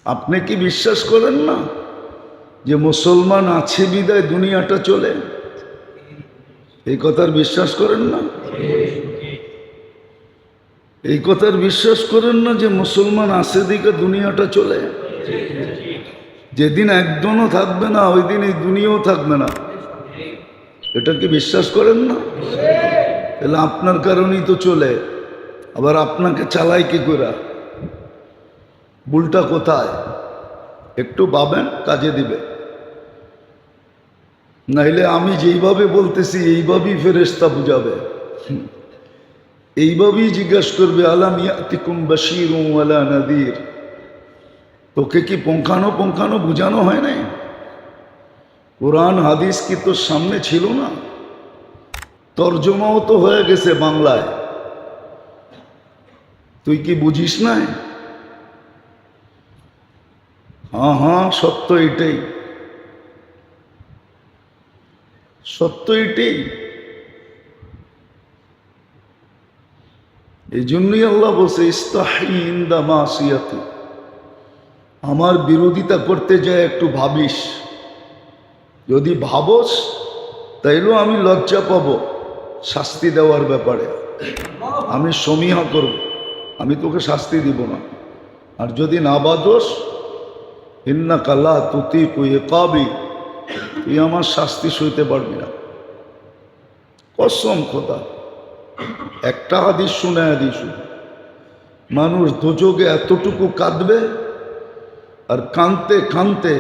আপনি কি বিশ্বাস করেন না যে মুসলমান আছে বিদায় দুনিয়াটা চলে? এই কথার বিশ্বাস করেন না? এই কথার বিশ্বাস করেন না যে মুসলমান আছে দিকে দুনিয়াটা চলে? যেদিন একজনও থাকবে না ওই দিন এই দুনিয়াও থাকবে না। এটা কি বিশ্বাস করেন না? তাহলে আপনার কারণেই তো চলে, আবার আপনাকে চালায় কি করে? ভুলটা কোথায়? একটু ভাবেন, কাজে দিবে। নাইলে আমি যেইভাবে বলতেছি এইভাবেই ফেরেশতা বুঝাবে, এইভাবেই জিজ্ঞাসা করবে, আলাম ইয়াতিকুম বাশীরুন ওয়ালা নাযীর। তোকে কি পঙ্খানো পঙ্খানো বুঝানো হয় নাই? কোরআন হাদিস কি তোর সামনে ছিল না? তর্জমাও তো হয়ে গেছে বাংলায়, তুই কি বুঝিস নাই? হ্যাঁ হ্যাঁ, সত্য এটাই, সত্য এটাই। এই জন্যই আল্লাহ বলছে ইস্তাহি ইনদা মাসিয়াতি, আমার বিরোধিতা করতে যায় একটু ভাবিস। যদি ভাবস তাইলেও আমি লজ্জা পাবো শাস্তি দেওয়ার ব্যাপারে, আমি সমীহা করব, আমি তোকে শাস্তি দিব না। আর যদি না বাদস, ইন্নাকা লা তুতিকু ইকাবি, তুই আমার শাস্তি সইতে পারবি না। কসম খোদা, একটা হাদিস শুনে হাদিস, মানুষ দোজগে এতটুকু কাঁদবে আর কাঁদতে কাঁদতে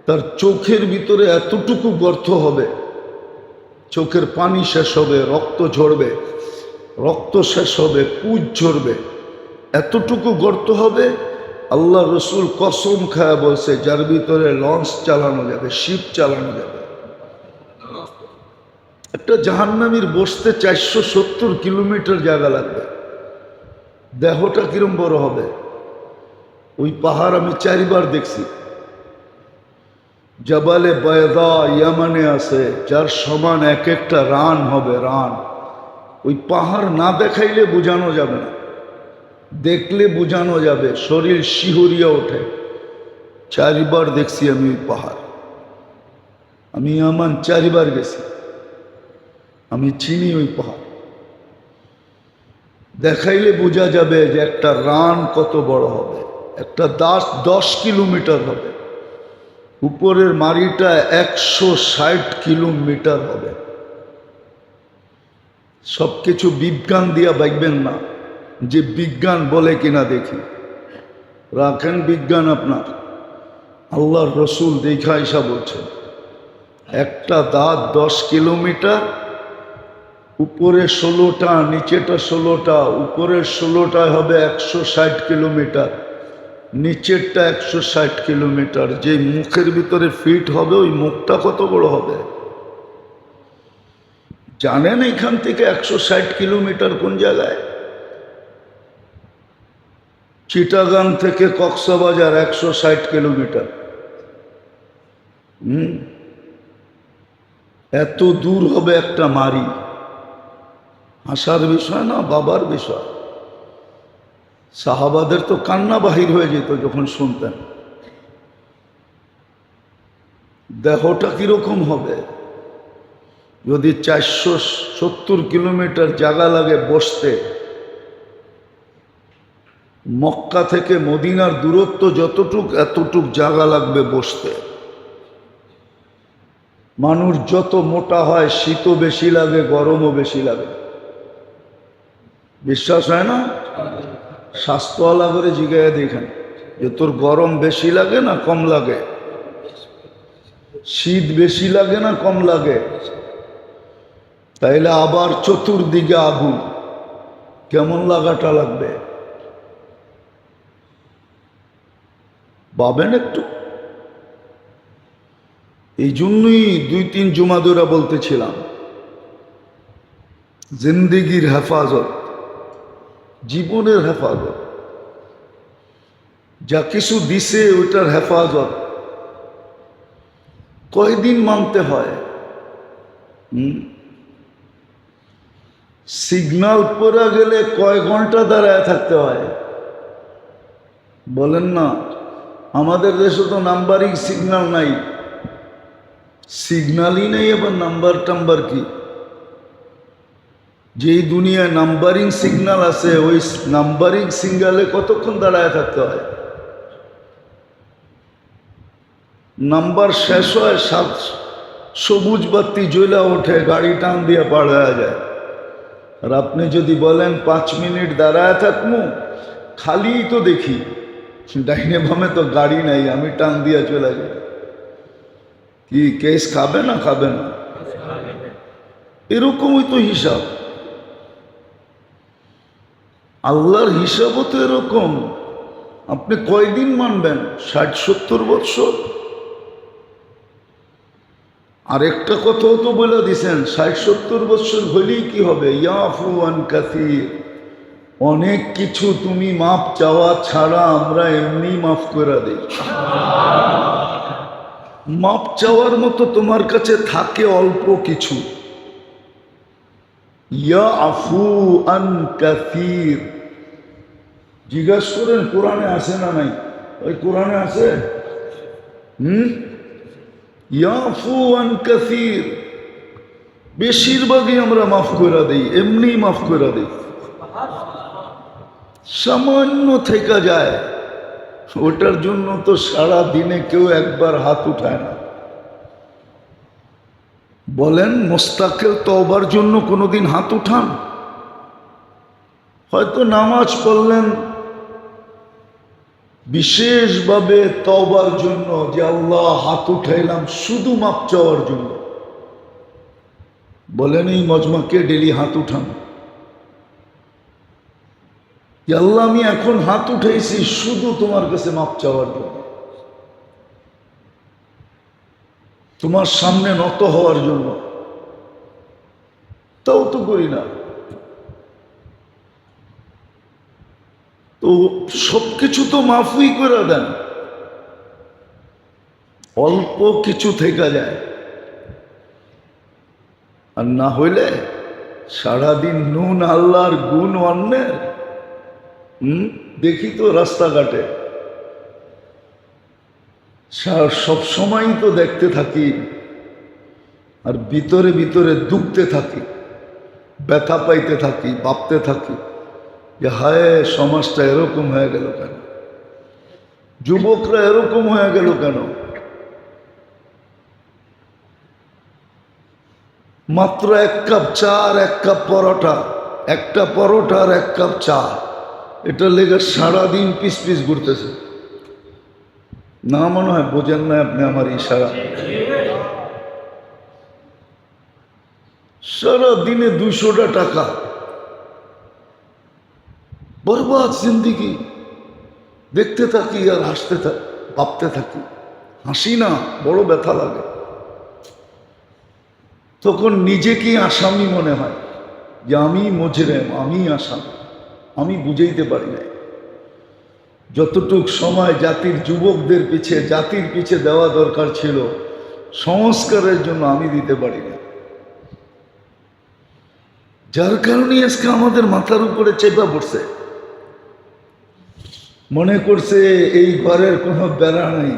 তার চোখের ভিতরে এতটুকু গর্ত হবে, চোখের পানি শেষ হবে, রক্ত ঝরবে, রক্ত শেষ হবে, পুজ ঝরবে, এতটুকু গর্ত হবে। আল্লাহ রসুল কসম খায়া বলছে যার ভিতরে লঞ্চ চালানো যাবে, শিপ চালানো যাবে। একটা জাহান্নামীর বসতে 470 কিলোমিটার জায়গা লাগবে। দেহটা কিরম বড় হবে? ওই পাহাড় আমি 4 বার দেখছি। জাবালে বায়দা ইয়ামানে আছে, যার সমান এক একটা রান হবে, রান। ওই পাহাড় না দেখাইলে বোঝানো যাবে না, দেখলে বোঝানো যাবে, শরীর শিহরিয়া ওঠে। 4 বার দেখছি আমি ওই পাহাড়। আমি ইয়ামান 4 বার গেছি, আমি চিনি ওই পাহাড়। দেখাইলে বোঝা যাবে যে একটা রান কত বড় হবে, একটা 10 কিলোমিটার হবে, উপরের মারিটা 160 কিলোমিটার হবে। সবকিছু বিজ্ঞান দিয়া বাইবেন না, যে বিজ্ঞান বলে কিনা দেখি। রাখেন বিজ্ঞান আপনার, আল্লাহর রসুল দেখা ইসা বলছেন একটা দাঁত 10 কিলোমিটার, উপরে 16টা, নিচেটা 16টা, উপরের 16টায় হবে 160 কিলোমিটার, নিচেরটা 160 কিলোমিটার। যে মুখের ভিতরে ফিট হবে ওই মুখটা কত বড় হবে জানেন? এখান থেকে 160 কিলোমিটার কোন জায়গায়? চিটাগাং থেকে কক্সবাজার 160 কিলোমিটার। এত দূর হবে একটা মারি। হাসার বিষয় না, বাবার বিষয়। সাহাবাদের তো কান্না বাহির হয়ে যেত যখন শুনতেন। দেহটা কিরকম হবে যদি 470 কিলোমিটার জায়গা লাগে বসতে? মক্কা থেকে মদিনার দূরত্ব যতটুক, এতটুক জায়গা লাগবে বসতে। মানুষ যত মোটা হয় শীতও বেশি লাগে, গরমও বেশি লাগে। বিশ্বাস হয় না? স্বাস্থ্যওয়ালা করে জিজ্ঞাসা দেখেন যে তোর গরম বেশি লাগে না কম লাগে, শীত বেশি লাগে না কম লাগে? তাইলে আবার চতুর্দিকে আগুন, কেমন লাগাটা লাগবে ভাবেন একটু। এই জন্যই 2-3 জুমা ধরে বলতেছিলাম জিন্দেগির হেফাজত, জীবনের হেফাজত, যা কিছু দিছে ওইটার হেফাজত কয়দিন মানতে হয়? সিগন্যাল পড়ে গেলে কয় ঘন্টা দাঁড়ায় থাকতে হয় বলেন না? আমাদের দেশে তো নাম্বারিং সিগন্যাল নাই, সিগন্যালই নেই, আবার নাম্বার টাম্বার কি? যেই দুনিয়ায় নাম্বারিং সিগন্যাল আছে ওই নাম্বারিং সিগন্যালে কতক্ষণ দাঁড়ায় থাকতে হয়? নাম্বার শেষ হয়, সবুজ বাতি জ্বলে ওঠে, গাড়ি টান দিয়ে পার হয়ে যায়। আর আপনি যদি বলেন 5 মিনিট দাঁড়ায় থাকবো, খালি তো দেখি ডাইনে বামে তো গাড়ি নাই, আমি টান দিয়ে চলে যাই। কি কেস খাবে না খাবে না? এরকমই তো হিসাব। আল্লাহর হিসাবও তো এরকম। আপনি কয়দিন মানবেন? 60-70 বৎসর? আর একটা কথাও তো বলে দিছেন, 60-70 বৎসর হলেই কি হবে? ইয়াফু আন কাসীর, অনেক কিছু তুমি মাপ চাওয়া ছাড়া আমরা এমনি মাফ করে দিই। মাপ চাওয়ার মতো তোমার কাছে থাকে অল্প কিছু। ইয়াফু আন কাসীর, জিজ্ঞাসা করেন কোরআনে আছে না নাই? ওই কোরআনে আছে। ইয়াফু আন কাসীর, বেশিরভাগই আমরা মাফ করে দিই, এমনি মাফ করে দিই। সামান্য থেকে যায়, ওটার জন্য তো সারা দিনে কেউ একবার হাত উঠায় না। বলেন মোস্তাকিল তওবার জন্য কোনোদিন হাত উঠান? হয়তো নামাজ পড়লেন বিশেষভাবে তওবার জন্য, যে আল্লাহ হাত উঠাইলাম শুধু মাপ চাওয়ার জন্য। বলেন এই মজমাকে ডেলি হাত উঠান যে আল্লাহ আমি এখন হাত উঠাইছি শুধু তোমার কাছে মাপ চাওয়ার জন্য, তোমার সামনে নত হওয়ার জন্য। তাও তো করি না। তো সবকিছু তো মাফই করে দেন, অল্প কিছু থেকে যায়। আর না হইলে সারাদিন নুন আল্লাহর গুণ অন্যের। দেখি তো রাস্তাঘাটে সব সময় তো দেখতে থাকি, আর ভিতরে ভিতরে দুঃখতে থাকি, ব্যথা পাইতে থাকি, ভাবতে থাকি যে হায় সমাজটা এরকম হয়ে গেল কেন, যুবকরা এরকম হয়ে গেল কেন। মাত্র 1 কাপ চা আর 1 কাপ পরোটা, একটা পরোটা আর 1 কাপ চা, এটা লেগে সারাদিন পিস পিস ঘুরতেছে। না মনে হয় বোঝেন না আপনি আমার ইশারা? সারা দিনে 200টা টাকা বরবাদ জিন্দিগি। দেখতে থাকি আর হাসতে থাকি, ভাবতে থাকি। হাসি না, বড় ব্যথা লাগে। তখন নিজেকেই আসামি মনে হয় যে আমি মুজরিম, আমি আসামি, আমি বুঝাইতে পারি না। যতটুক সময় জাতির যুবকদের পিছে, জাতির পিছে দেওয়া দরকার ছিল সংস্কারের জন্য, আমি দিতে পারি না। যার কারণে আজকে আমাদের মাথার উপরে চেপা পড়ছে। মনে করছে এই ঘরের কোনো বেড়া নেই,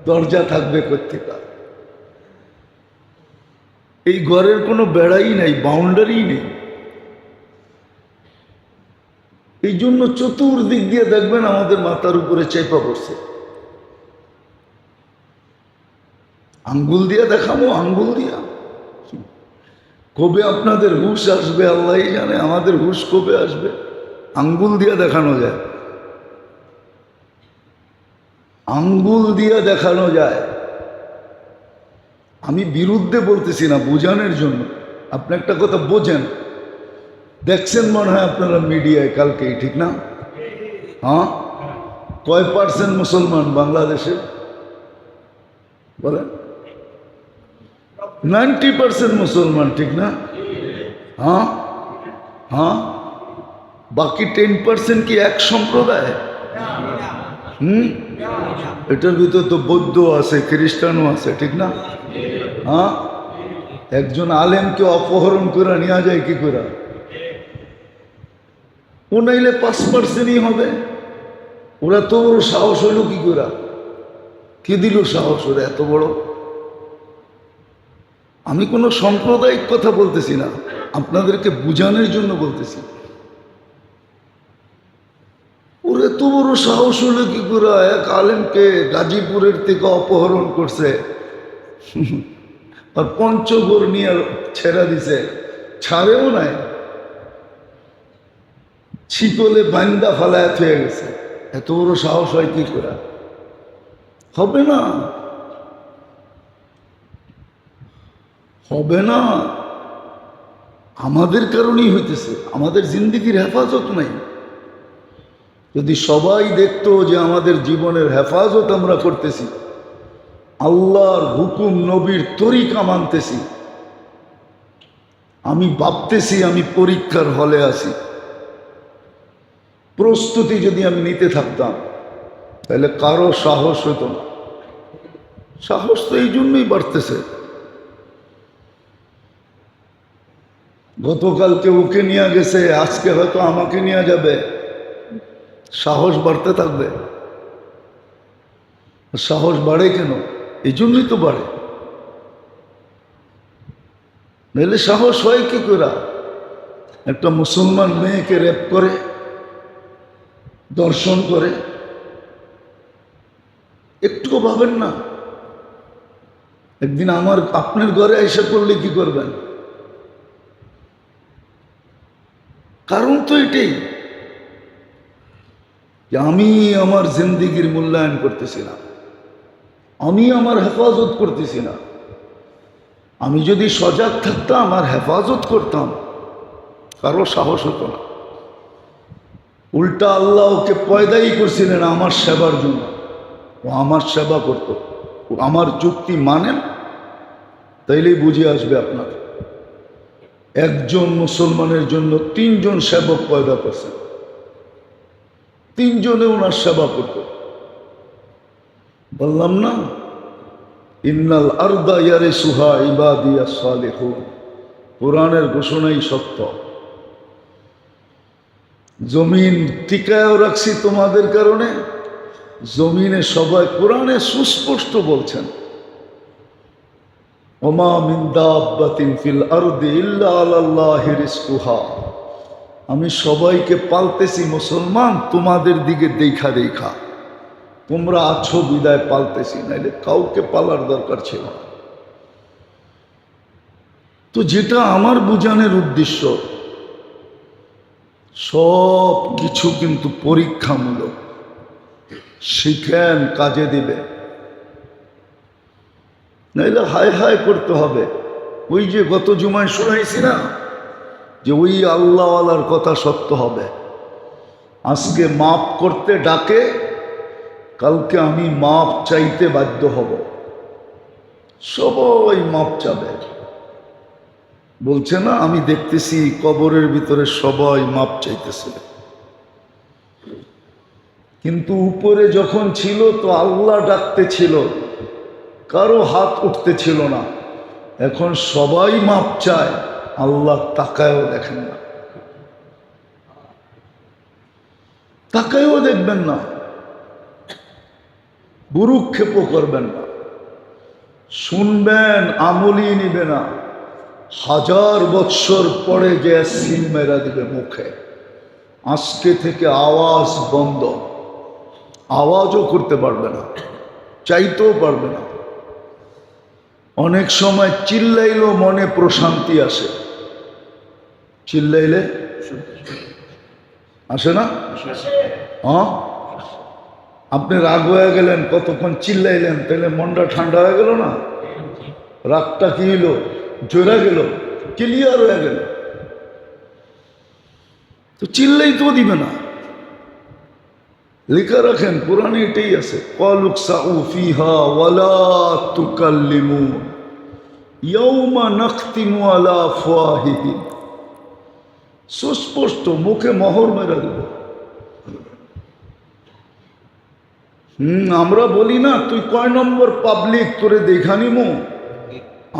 দরজা থাকবে কোত্থেকে। এই ঘরের কোনো বেড়াই নেই, বাউন্ডারি নেই। এই জন্য চতুর্দিক দিয়ে দেখবেন আমাদের মাথার উপরে চেপা পড়ছে। আঙ্গুল দিয়া দেখাবো, আঙ্গুল দিয়া। কবে আপনাদের হুশ আসবে আল্লাহই জানে, আমাদের হুশ কবে আসবে। আঙ্গুল দিয়া দেখানো যায়, আঙ্গুল দিয়া দেখানো যায়। আমি বিরুদ্ধে বলতেছি না, বোঝানোর জন্য। আপনি একটা কথা বোঝেন, দেখছেন মনে হয় আপনারা মিডিয়ায় কালকেই, ঠিক না? হ্যাঁ, কয় % মুসলমান বাংলাদেশে বলেন? 90% মুসলমান, ঠিক না? হ্যাঁ হ্যাঁ, বাকি 10% কি এক সম্প্রদায়? এটার ভিতরে তো বৌদ্ধ আছে, খ্রিস্টানও আছে, ঠিক না? হ্যাঁ, একজন আলেমকে অপহরণ করে নেওয়া যায় কি করে? ও নাইলে 5%ই হবে। ওরা তো ওর সাহস হইল কি করে? কে দিল সাহস ওরা এত বড়? আমি কোনো সাম্প্রদায়িক কথা বলতেছি না, আপনাদেরকে বুঝানোর জন্য বলতেছি। ওর এত বড় সাহস হলো কি করে? এক আলেমকে গাজীপুরের থেকে অপহরণ করছে আর পঞ্চগড় নিয়ে ছেড়া দিছে, ছাড়েও নাই, ছিকলে বান্দা ফালায়াত হয়ে গেছে। এত বড় সাহস হয় কি করে? হবে না, হবে না। আমাদের কারণেই হইতেছে, আমাদের জিন্দেগির হেফাজত নাই। যদি সবাই দেখতো যে আমাদের জীবনের হেফাজত আমরা করতেছি, আল্লাহর হুকুম নবীর তরিকা মানতেছি। আমি ভাবতেছি আমি পরীক্ষার হলে আছি, প্রস্তুতি যদি আমি নিতে থাকতাম তাহলে কারো সাহস হতো না। সাহস তো এই জন্যই বাড়তেছে। গতকালকে ওকে নিয়ে গেছে, আজকে হয়তো আমাকে নিয়ে যাবে, সাহস বাড়তে থাকবে। সাহস বাড়ে কেন? এই জন্যই তো বাড়ে, নইলে সাহস হয় কি করে? একটা মুসলমান মেয়েকে রেপ করে, দর্শন করে, একটুও ভাবেন না? একদিন আপনার ঘরে এসে করলে কি করবেন? কারণ তো এটাই যে আমি আমার জিন্দেগির মূল্যায়ন করতেছি না, আমি আমার হেফাজত করতেছি না। আমি যদি সজাগ থাকতাম আর হেফাজত করতাম, কারো সাহস হতো না। উল্টা আল্লাহ ওকে পয়দাই করছিলেন আমার সেবার জন্য, ও আমার সেবা করত। আমার যুক্তি মানেন তাইলেই বুঝে আসবে আপনার। একজন মুসলমানের জন্য 3 জন সেবক পয়দা করছেন, 3 জনে ওনার সেবা করত। বললাম না, ইন্নাল আরদা ইয়ারিসুহা ইবাদিয়াস সালিহুন, কোরআনের ঘোষণাই সত্য। জমিন টিকায়ও রাখছি তোমাদের কারণে। জমিনে সবাই, কোরআনে সুস্পষ্ট বলছেন, ওমা মিন দাব্বাতিন ফিল আরদি ইল্লা আলাল্লাহি রিজকুহা, আমি সবাইকে পালতেছি মুসলমান তোমাদের দিকে দেখা দেখা, তোমরা আছো বিদায় পালতেছি, নাইলে কাউকে পালার দরকার ছিল না। তো যেটা আমার বুঝানোর উদ্দেশ্য, সব কিছু কিন্তু পরীক্ষামূলক। শিখেন, কাজে দিবে, নাইলে হায় হায় করতে হবে। ওই যে গত জুমায় শোনাইছি না যে ওই আল্লাহওয়ালার কথা সত্য হবে। আজকে মাপ করতে ডাকে, কালকে আমি মাপ চাইতে বাধ্য হব। সবাই মাপ চাবে। বলছে না, আমি দেখতেছি কবরের ভিতরে সবাই মাপ চাইতেছে। কিন্তু উপরে যখন ছিল তো আল্লাহ ডাকতে ছিল, কারো হাত উঠতে ছিল না। এখন সবাই মাপ চায়, আল্লাহ তাকায়ও দেখেন না, তাকায়ও দেখবেন না, ভ্রুক্ষেপও করবেন না, শুনবেন, আমলই নিবে না। 1000 বৎসর পরে যে সিল মেরা দিবে মুখে। আজকে থেকে আওয়াজ বন্ধ, আওয়াজও করতে পারবে না, চাইতেও পারবে না। অনেক সময় চিল্লাইলেও মনে প্রশান্তি আসে। চিল্লাইলে আসে না? হ্যাঁ, আপনি রাগ হয়ে গেলেন, কতক্ষণ চিল্লাইলেন, তাহলে মনটা ঠান্ডা হয়ে গেল না? রাগটা কি হইল? জোরা গেল, ক্লিয়ার হয়ে গেল। তো চিল্লাই তো দিবে না। লেখা রাখেন, কোরআনে এটাই আছে, ক্বালুকসাউ ফিহা ওয়ালা তুকাল্লিমুন ইয়াউমা নাখতিমু আলা আফওয়াহিহিম। সুস্পষ্ট, মুখে মোহর মেরা দেব। আমরা বলি না, তুই কয় নম্বর পাবলিক, তোরে দেখা নিমু।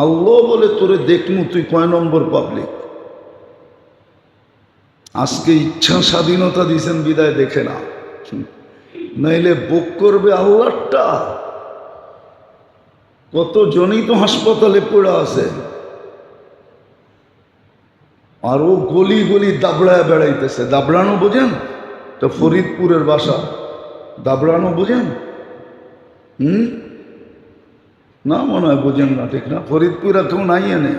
আল্লাহ বলে, তোরে দেখমু তুই কয় নম্বর পাবলিক। আজকে ইচ্ছা স্বাধীনতা দিয়েছেন বিদায় দেখে না, নাইলে বুক করবে আল্লাহটা। কতজনই তো হাসপাতালে পড়ে আছে, আর ও গলি গলি দাবড়ায় বেড়াইতেছে। দাবড়ানো বোঝেন? তো ফরিদপুরের বাসা। দাবড়ানো বোঝেন? না, মনে হয় বোঝেন না, ঠিক না? ফরিদপুরে কেউ নাই এনে।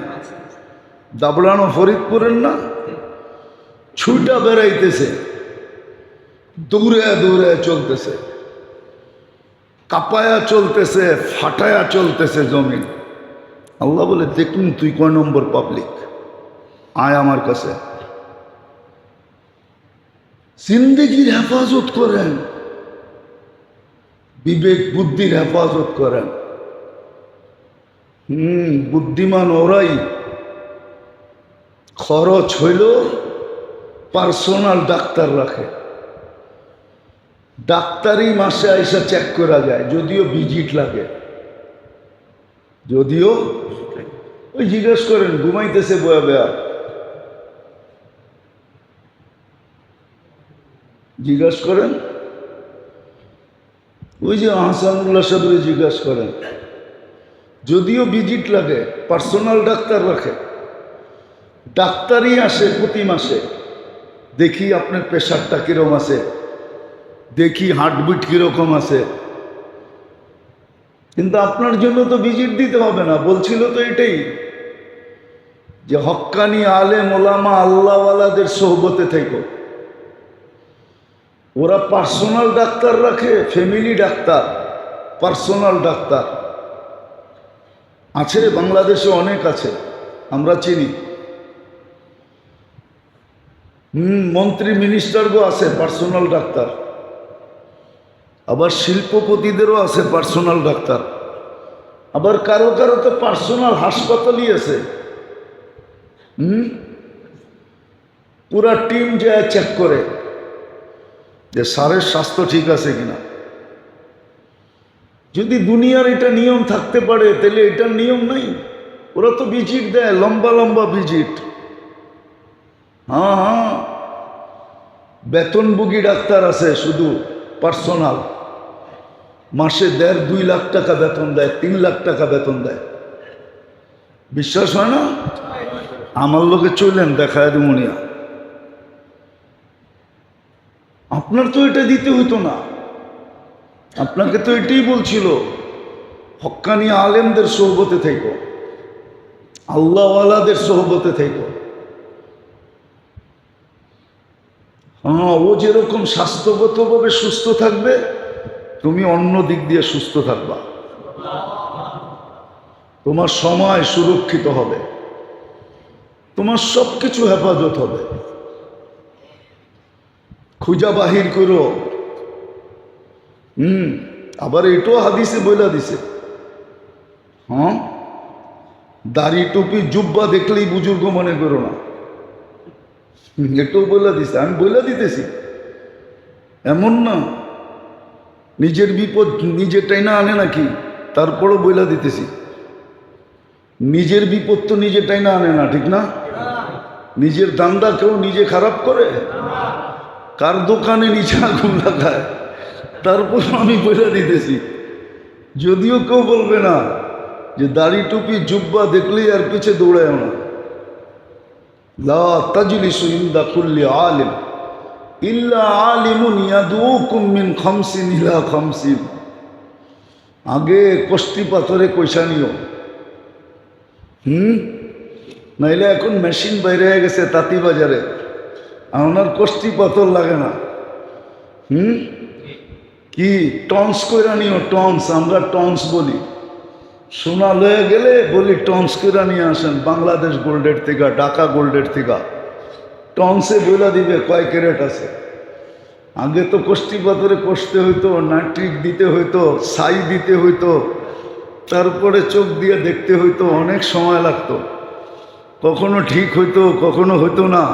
দাবড়ানো ফরিদপুরের না? ছুটা বেড়াইতেছে, দৌড়ে দৌড়ে চলতেছে, কাপায়া চলতেছে, ফাটায়া চলতেছে জমিন। আল্লাহ বলে, দেখুন তুই কয় নম্বর পাবলিক, আয় আমার কাছে। জিন্দেগির হেফাজত করেন, বিবেক বুদ্ধির হেফাজত করেন। বুদ্ধিমান ওরাই। খরচ হইল পার্সোনাল ডাক্তার রাখে, ডাক্তারই মাসে আইসা চেক করা যায়, যদিও ভিজিট লাগে, যদিও ওই জিজ্ঞেস করেন ঘুমাইতেছে বয়া বেয়া, জিজ্ঞেস করেন ওই যে আহসানুল্লাহ সাহেবরে জিজ্ঞেস করেন, যদিও ভিজিট লাগে, পার্সোনাল ডাক্তার রাখে, ডাক্তারই আসে প্রতি মাসে, দেখি আপনার প্রেশারটা কিরকম আছে, দেখি হার্টবিট কিরকম আছে। কিন্তু আপনার জন্য তো ভিজিট দিতে হবে না, বলছিল তো এটাই যে হক্কানি আলেম ওলামা আল্লাহওয়ালাদের সোহবতে থেকো। ওরা পার্সোনাল ডাক্তার রাখে, ফ্যামিলি ডাক্তার, পার্সোনাল ডাক্তার আছে বাংলাদেশে, অনেক আছে, আমরা চিনি। মন্ত্রী মিনিস্টারগো আছে পার্সোনাল ডাক্তার, আবার শিল্পপতিদেরও আছে পার্সোনাল ডাক্তার, আবার কারো কারো তো পার্সোনাল হাসপাতালই আছে। পুরা টিম যায় চেক করে যে স্যারের স্বাস্থ্য ঠিক আছে কিনা। যদি দুনিয়ার এটা নিয়ম থাকতে পারে তাহলে এটার নিয়ম নাই। ওরা তো ভিজিট দেয়, লম্বা লম্বা ভিজিট। হ্যাঁ, বেতনভোগী ডাক্তার আছে শুধু পার্সোনাল, মাসে 1.5-2 লাখ টাকা বেতন দেয়, 3 লাখ টাকা বেতন দেয়। বিশ্বাস হয় না? আমার লোকে চললেন দেখায় দেমনিয়া। আপনার তো এটা দিতে হতো না, আপনাকে তো এটাই বলছিল হক্কানি আলেমদের সোহবতে থেকো, আল্লাহওয়ালাদের সোহবতে থেকো। হ্যাঁ, ও যেরকম স্বাস্থ্যগতভাবে সুস্থ থাকবে, তুমি অন্য দিক দিয়ে সুস্থ থাকবা, তোমার সময় সুরক্ষিত হবে, তোমার সব কিছু হেফাজত হবে। খুঁজা বাহির করো। আবার এটাও হাদিসে বইলা দিছে, হ্যাঁ, দাড়ি টুপি জুব্বা দেখলেই বুজুর্গ মনে করো না, এটাও বইলা দিছে। আমি বইলা দিতেছি, এমন না নিজের বিপদ নিজেরটাই না আনে নাকি, তারপরও বইলা দিতেছি। নিজের বিপদ তো নিজেরটাই না আনে না, ঠিক না? নিজের দান্দা কেউ নিজে খারাপ করে? কার দোকানে নিচে আগুন লাগায়? তারপর আমি বলে দিতেছি, যদিও কেউ বলবে না যে দাড়ি টুপি জুব্বা দেখলেই আর পিছে দৌড়ায় না। লা তাজলিসু ইনদা কুল্লি আলিম ইল্লা আলিমুন ইয়াদউকুম মিন খামসিন ইলা খামসিন। আগে কষ্টি পাথরে কইসা নিও, নাইলে এখন মেশিন বাইরে হয়ে গেছে তাঁতি বাজারে, আপনার কষ্টি পাথর লাগে না। কি টন্স কইরা নিও, টন্স, আমরা টন্স বলি। সোনা লয়ে গেলে বলি টন্স কইরা নিয়ে আসেন বাংলাদেশ গোল্ডের থেকে, ঢাকা গোল্ডের থেকে। টন্সে বইলা দিবে কয় ক্যারেট আছে। আগে তো কষ্টি পাথরে কষতে হইতো, নাইট্রিক দিতে হইতো, ছাই দিতে হইতো, তারপরে চোখ দিয়ে দেখতে হইতো, অনেক সময় লাগতো, কখনো ঠিক হইতো কখনো হইতো না।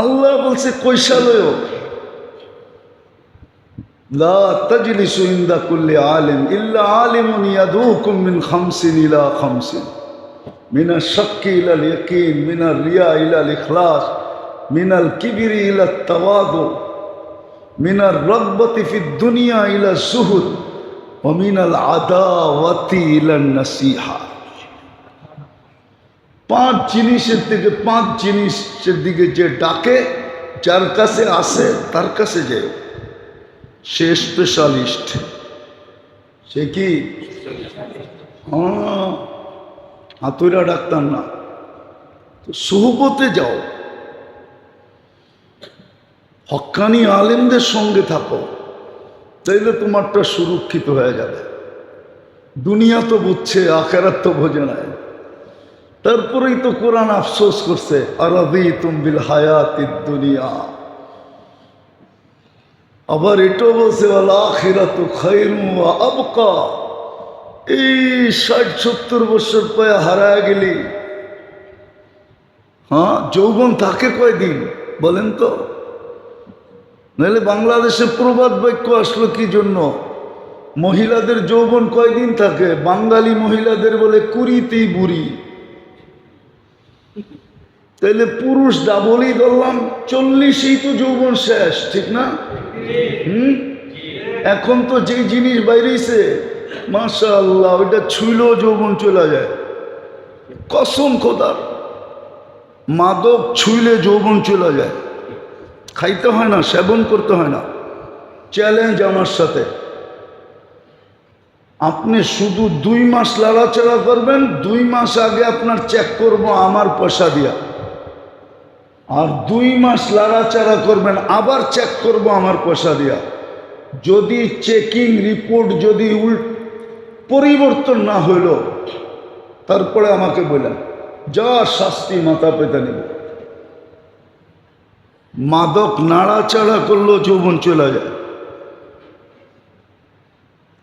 আল্লাহ বলছে কইসা লয়ো, লা তাজলিসু ইনদা কুল্লি আলিম ইল্লা আলিমুন ইয়াদউকুম মিন খামসিন ইলা খামসিন, মিনাশ শাক্কি ইলাল ইয়াকিন, মিনার রিয়া ইলাল ইখলাস, মিনাল কিবরি ইলাত তাওয়াদু, মিনার রাগবাতি ফিদ দুনিয়া ইলা যুহুদ, ওমিনাল আদাওয়াতি ইলান নাসিহা। 5 জিনিসের থেকে 5 জিনিসের দিকে যে ডাকে, যার কাছে আসে তার কাছে যেও। সে স্পেশালিস্ট। সে কি? হ্যাঁ, হাতুড়া ডাক্তার না। তো সুহবতে যাও, হক্কানি আলেমদের সঙ্গে থাকো, তাইলে তোমারটা সুরক্ষিত হয়ে যাবে। দুনিয়া তো বুঝছে, আখেরাত তো বোঝে নাই। তারপরেই তো কোরআন আফসোস করছে, আরাদিতুম বিল হায়াতিদ দুনিয়া। আবার এটাও বলছে ওয়াল আখিরাতু খায়রুম ওয়া আবকা। এই 60-70 বছর পরে হারায় গেলি, হ্যাঁ, যৌবন থাকে কয়দিন বলেন তো? নাহলে বাংলাদেশে প্রবাদ বাক্য আসলো কি জন্য? মহিলাদের যৌবন কয়দিন থাকে? বাঙালি মহিলাদের বলে 20তেই বুড়ি। তাইলে পুরুষ ডাবলই ধরলাম, 40এই তো যৌবন শেষ, ঠিক না? এখন তো যেই জিনিস বাইরেছে, মাশাআল্লাহ, ওইটা ছুঁইলেও যৌবন চলে যায়। কসম খোদার, মাদক ছুঁইলে যৌবন চলে যায়। খাইতে হয় না, সেবন করতে হয় না। চ্যালেঞ্জ আমার সাথে, আপনি শুধু 2 মাস লাড়াচাড়া করবেন, 2 মাস আগে আপনার চেক করব আমার পয়সা দিয়া, আর 2 মাস লাড়াচাড়া করবেন, আবার চেক করব আমার পয়সা দিয়া। যদি চেকিং রিপোর্ট যদি পরিবর্তন না হইল, তারপরে আমাকে বললেন যা শাস্তি মাথা পেতে নেব। মাদক নাড়াচাড়া করলেও যৌবন চলে যায়।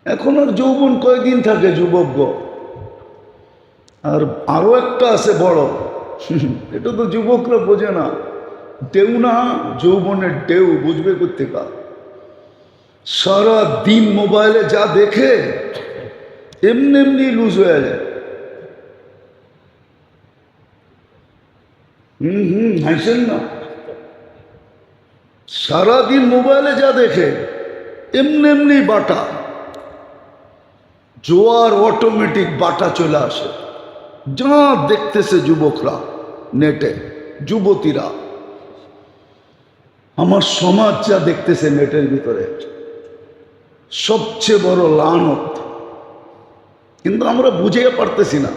এখন আর যৌবন কয়দিন থাকে যুবক? আর আরো একটা আছে বড়, এটা তো যুবকরা বোঝে না। ঢেউ না, যৌবনের ঢেউ বুঝবে কোথেকে? সারা দিন মোবাইলে যা দেখে এমনি এমনি লুজ হয়ে যায়। হাসেন না? সারাদিন মোবাইলে যা দেখে এমনি এমনি বাটা, জোয়ার অটোমেটিক বাটা চলে আসে। যা দেখতেছে যুবকরা নেটে, যুবতীরা, আমার সমাজ যা দেখতেছে নেটের ভিতরে, সবচেয়ে বড় লানত। কিন্তু আমরা বুঝে পারতেছি না,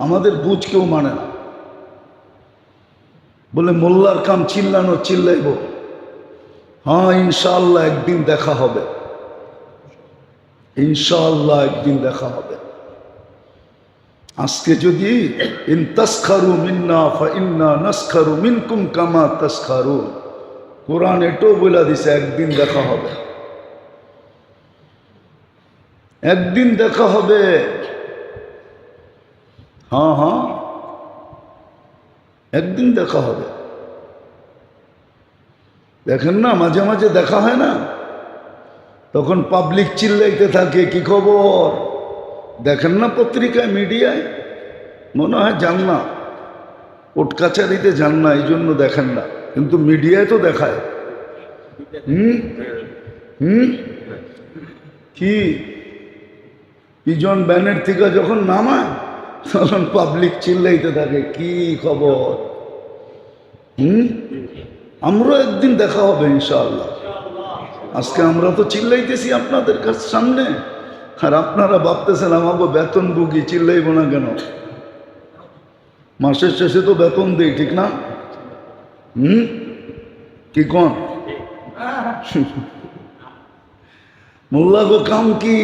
আমাদের বুঝ কেউ মানে না। বলে মোল্লার কাম চিল্লানো, চিল্লাইব। হ্যাঁ, ইনশাআল্লাহ একদিন দেখা হবে, ইনশাআল্লাহ একদিন দেখা হবে। আজকে যদি ইন তাসখারু মিন্না ফাইন্না নাসখারু মিনকুম কামা তাসখারুন, কোরআন এটাও বলে দিছে একদিন দেখা হবে, একদিন দেখা হবে। হ্যাঁ হ্যাঁ, একদিন দেখা হবে। দেখেন না, মাঝে মাঝে দেখা হয় না, তখন পাবলিক চিল্লাইতে থাকে কি খবর। দেখেন না পত্রিকায়, মিডিয়ায়, মনে হয় যান না, কোর্ট কাছারিতে যান না, এই জন্য দেখেন না, কিন্তু মিডিয়ায় তো দেখায়। কি পিজন ব্যানের থেকে যখন নামায়, তখন পাবলিক চিল্লাইতে থাকে কি খবর। আমরাও একদিন দেখা হবে ইনশাআল্লাহ। আজকে আমরা তো চিল্লাইতেছি আপনাদের কাছে সামনে, আর আপনারা ভাবতেছেন আমাকে বেতন বুকি, চিল্লাইব না কেন? মাসের শেষে তো বেতন দেই, ঠিক না? কি কন? মোল্লা গো কাম কি?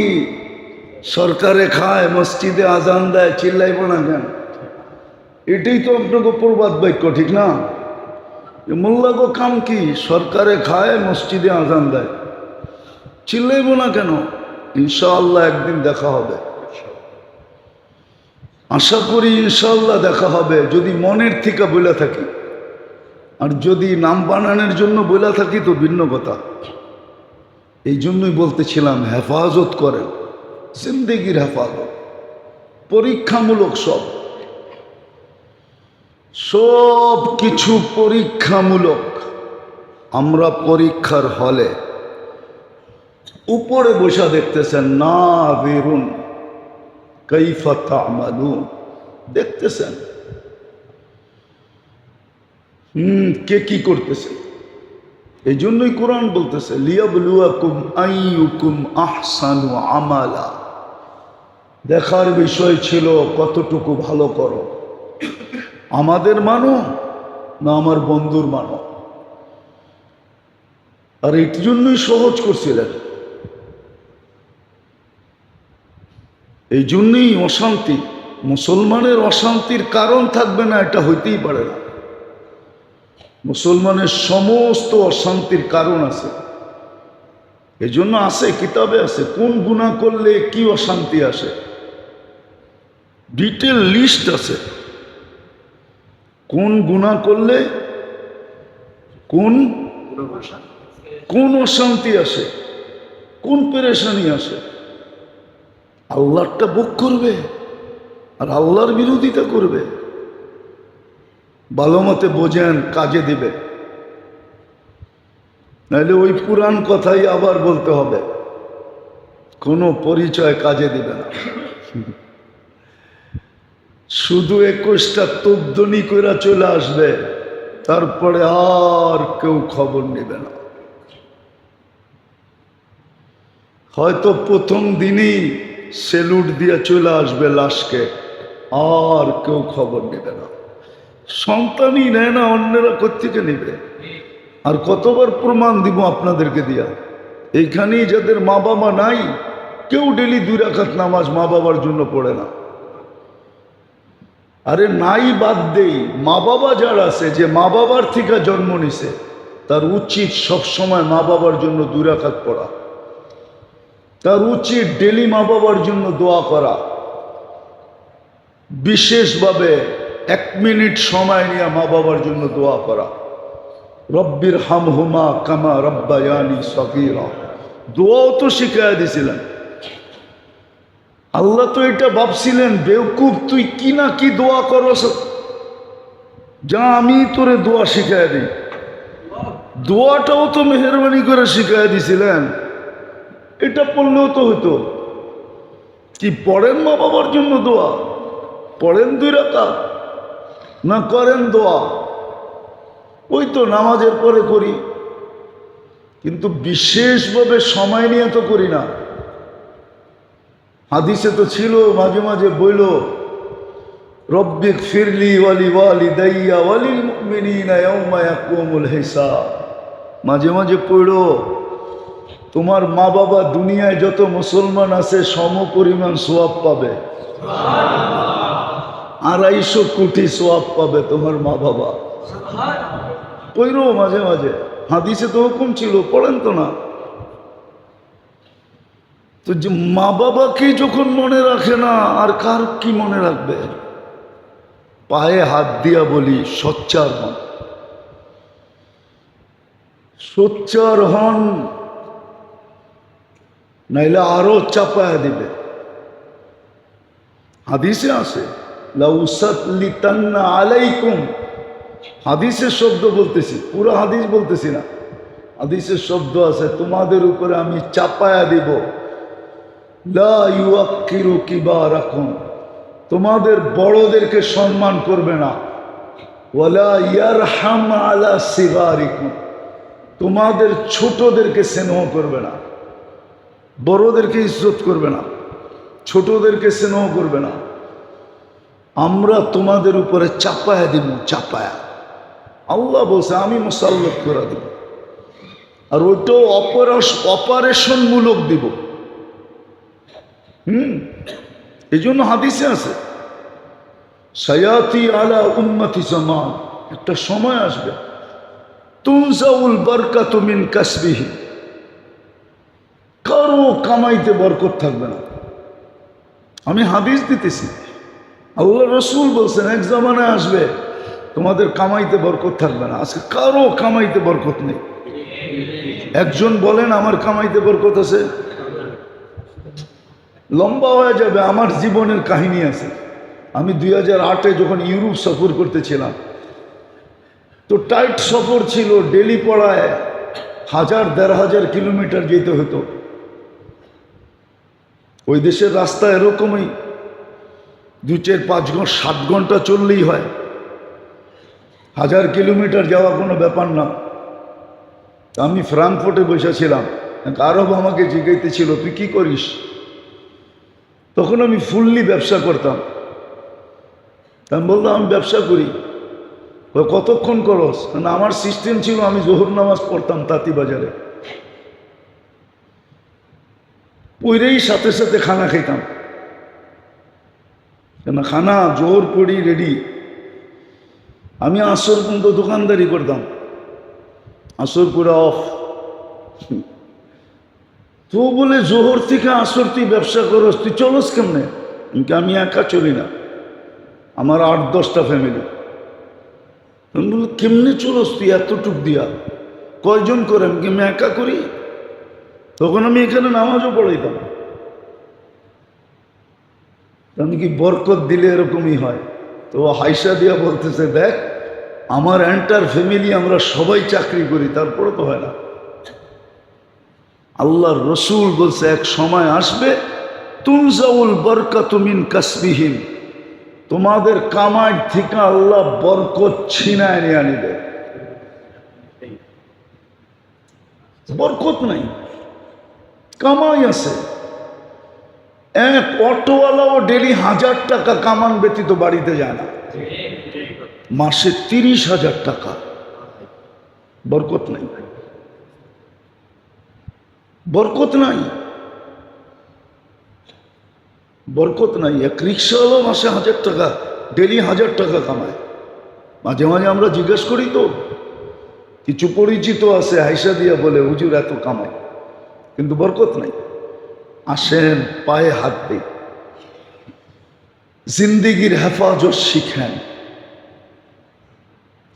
সরকারে খায়, মসজিদে আজান দেয়, চিল্লাইব না কেন? এটাই তো আপনাকে প্রবাদ বাক্য, ঠিক না? মোল্লা গো কাম কি? সরকারে খায়, মসজিদে আজান দেয়, চিল্লাইব না কেন? ইনশাআল্লাহ একদিন দেখা হবে, আশা করি ইনশাআল্লাহ দেখা হবে, যদি মনের থেকে বলে থাকি। আর যদি নাম বানানোর জন্য বলে থাকি তো ভিন্ন কথা। এই জন্যই বলতেছিলাম হেফাজত করেন, জিন্দেগির হেফাজত, পরীক্ষামূলক। সব কিছু পরীক্ষামূলক। আমরা পরীক্ষার হলে, উপরে বসা দেখতেছেন, নাযিরুন কাইফা তা'মালুন, দেখতেছেন কে কি করতেছে। এই জন্যই কোরআন বলতেছে লিয়াবলুয়াকুম আইয়ুকুম আহসানু আমালা, দেখার বিষয় ছিল কতটুকু ভালো করো, আমাদের মানো না আমার বন্ধুর মানো। আর এর জন্যই সহজ করছিলেন, এই জন্যই অশান্তি। মুসলমানের অশান্তির কারণ থাকবে না এটা হইতেই পারে না। মুসলমানের সমস্ত অশান্তির কারণ আছে, এই জন্য আছে, কিতাবে আছে কোন গুনাহ করলে কি অশান্তি আসে, ডিটেল লিস্ট আছে। কোন গুনাহ করলে কোন কোন অশান্তি আসে, কোন পেরেশানি আসে। আল্লাহরটা ভোগ করবে আর আল্লাহর বিরোধিতা করবে। ভালো মতে বোঝেন, কাজে দিবে, নাহলে ওই পুরাণ কথাই আবার বলতে হবে, কোনো পরিচয় কাজে দিবে না। শুধু 21টা তোপদনি করে চলে আসবে, তারপরে আর কেউ খবর নেবে না। হয়তো প্রথম দিনই সেলুট দিয়ে চলে আসবে লাশকে, আর কেউ খবর নেবে না। সন্তানই নেয় না, অন্যেরা কোত্থেকে নেবে? আর কতবার প্রমাণ দিব আপনাদেরকে দিয়া, এইখানেই যাদের মা বাবা নাই, কেউ ডেলি 2 রাকাত নামাজ মা বাবার জন্য পড়ে না। আরে নাই বাদ দেই, মা বাবা যার আছে, যে মা বাবার থেকে জন্ম নিছে, তার উচিত সবসময় মা বাবার জন্য 2 রাকাত পড়া, তার উচিত ডেলি মা বাবার জন্য দোয়া করা, বিশেষভাবে 1 মিনিট সময় নিয়ে মা বাবার জন্য দোয়া করা। রব্বির হামহুমা কামা রব্বায়ানি সগীরা, দোয়াও তো শিখাইয়া দিছিলেন। আল্লাহ তো এটা ভাবছিলেন, বেওকুফ তুই কি না কি দোয়া করস, যা আমি তোরে দোয়া শিখাইয়া দিই। দোয়াটাও তো মেহরবানি করে শিখাইয়া দিছিলেন, এটা পড়লেও তো হতো। কি পড়েন মা বাবার জন্য দোয়া? পড়েন 2 রাকাত না করেন দোয়া? ওই তো নামাজের পরে করি, কিন্তু বিশেষভাবে সময় নিয়ে তো করি না। হাদিসে তো ছিল, মাঝে মাঝে বইল রব্বিক ফিরলি ওয়ালি ওয়ালিদাইয়া ওয়ালিল মুমিনিনা ইয়াউমা ইয়াকুমুল হিসাব। মাঝে মাঝে পড়ো, তোমার মা বাবা দুনিয়ায় যত মুসলমান আছে সম পরিমাণ সওয়াব পাবে, 250 কোটি সওয়াব পাবে তোমার মা বাবা। পড়ো মাঝে মাঝে, হাদিসে তো হুকুম ছিল, পড়েন তো না। তো যে মা বাবাকে যখন মনে রাখে না, আর কার কি মনে রাখবে? পায়ে হাত দিয়া বলি, সোচ্চার হন, সোচ্চার হন, নাইলে আরো চাপায়া দিবে। হাদিসে আছে লাউসাতলিতান্না আলাইকুম, হাদিসের শব্দ বলতেছি, পুরো হাদিস বলতেছি না, হাদিসের শব্দ আছে, তোমাদের উপরে আমি চাপায়া দিব। লা ইউআক্কিরু কিবারাকুম, তোমাদের বড়দেরকে সম্মান করবে না। ওয়ালা ইয়ারহাম আলা সিগারিকুম, তোমাদের ছোটদেরকে স্নেহ করবে না। বড়দেরকে ইজ্জত করবে না, ছোটদেরকে স্নেহ করবে না। আমরা তোমাদের উপরে চাপায়া দিব, চাপায়া। আল্লাহ বলছে আমি মুসাল্লাত করে দিব, আর ওইটাও অপারেশন মূলক দিব। এই জন্য হাদিসে আছে সায়াতি আলা উম্মতি জামান, একটা সময় আসবে তুনজাউল বারকাতু মিন কাসবিহি, কারো কামাইতে বরকত থাকবে না। আমি হাদিস দিতেছি, আল্লাহ রসুল বলছেন এক জামানায় আসবে তোমাদের কামাইতে বরকত থাকবে না। আজকে কারো কামাইতে বরকত নেই। একজন বলেন আমার কামাইতে বরকত আছে? লম্বা হয়ে যাবে, আমার জীবনের কাহিনী আছে। আমি 2008-এ যখন ইউরোপ সফর করতেছিলাম, তো টাইট সফর ছিল, ডেলি পড়ায় 1000-1500 কিলোমিটার যেতে হতো। ওই দেশের রাস্তা এরকমই, 2-4-5 ঘন্টা 7 ঘন্টা চললেই হয়, 1000 কিলোমিটার যাওয়া কোনো ব্যাপার না। আমি ফ্রাঙ্কফুর্টে বসেছিলাম, এক আরব আমাকে জিজ্ঞাইতেছিল তুই কি করিস। তখন আমি ফুললি ব্যবসা করতাম। আমি বললাম আমি ব্যবসা করি। কতক্ষণ করস? কারণ আমার সিস্টেম ছিল আমি জোহর নামাজ পড়তাম তাঁতিবাজারে, পইরেই সাথে সাথে খানা খাইতাম, কেন খানা জোহর পড়ি রেডি। আমি আসর পর্যন্ত দোকানদারি করতাম, আসর পুরা অফ। তো বলে জোহর থেকে আসর তুই ব্যবসা করস, তুই চলস কেমনে? আমি একা চলি না, আমার 8-10টা ফ্যামিলি। আমি বলি কেমনে চলস তুই এতটুক দিয়া? কয়জন করে? আমি একা করি। তখন আমি এখানে নামাজও পড়াইতাম। আমি কি বরকত দিলে এরকমই হয়? তো হাইসা দিয়া বলতেছে দেখ আমার এন্টার ফ্যামিলি আমরা সবাই চাকরি করি, তারপরে তো হয় না। আল্লাহর রসুল বলছে এক সময় আসবে তুনজাউল বরকাতু মিন কাসবিহিম, তোমাদের কামাই থেকে আল্লাহ বরকত ছিনায় নিয়ে আনিবে। বরকত নাই, কামাই আছে। এক অটোওয়ালাও ডেলি 1000 টাকা কামান ব্যতীত বাড়িতে যায় না, মাসে 30,000 টাকা। বরকত নাই, বরকত নাই, বরকত নাই। এক রিক্সাওয়ালাও মাসে 1000 টাকা, ডেলি 1000 টাকা কামায়। মাঝে মাঝে আমরা জিজ্ঞেস করি তো, কিছু পরিচিত আছে হাইসা দিয়া বলে হুজুর এত কামায়, কিন্তু বরকত নাই। আসেন পায়ে হাত দিই, জিন্দিগির হেফাজত শিখেন,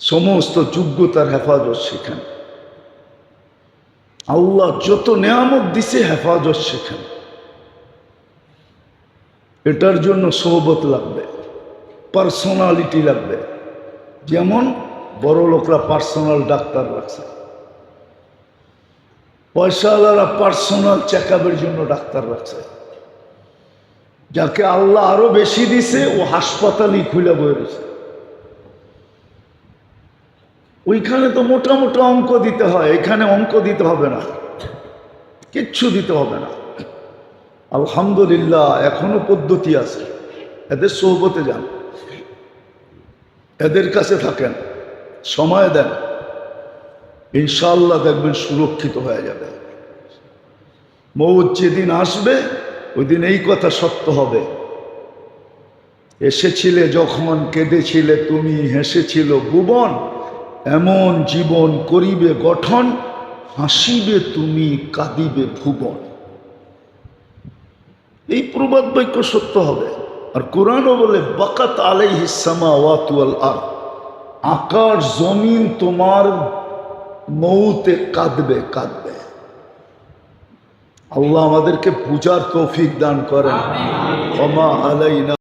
সমস্ত যোগ্যতার হেফাজত শিখেন। আল্লাহ যত নেয়ামত দিছে হেফাজত শিখেন। এটার জন্য সোহবত লাগবে, পার্সোনালিটি লাগবে। যেমন বড় লোকরা পার্সোনাল ডাক্তার রাখছে, পয়সাওয়ালারা পার্সোনাল চেক আপের জন্য ডাক্তার রাখছে। যাকে আল্লাহ আরো বেশি দিছে ও হাসপাতালই খুলে বয়ে রয়েছে। ওইখানে তো মোটা মোটা অঙ্ক দিতে হয়, এখানে অঙ্ক দিতে হবে না, কিচ্ছু দিতে হবে না। আলহামদুলিল্লাহ এখনো পদ্ধতি আছে। এদের সোহবতে যান, এদের কাছে থাকেন, সময় দেন, ইনশাআল্লাহ দেখবেন সুরক্ষিত হয়ে যাবে। মৌত যেদিন আসবে ওই দিন এই কথা সত্য হবে, এসেছিলে যখন কেঁদেছিলে তুমি, হেসেছিল ভুবন, এমন জীবন করিবে গঠন, হাসিবে তুমি কাঁদিবে ভুবন। এই প্রবাদ বাক্য সত্য হবে। আর কোরআনও বলে বাকাত আলাইহিস সামাওয়াতু ওয়াল আরদ, আকাশ জমিন তোমার মৌতে কাঁদবে কাঁদবে। আল্লাহ আমাদেরকে বুঝার তৌফিক দান করেন। ওমা আলাইনা।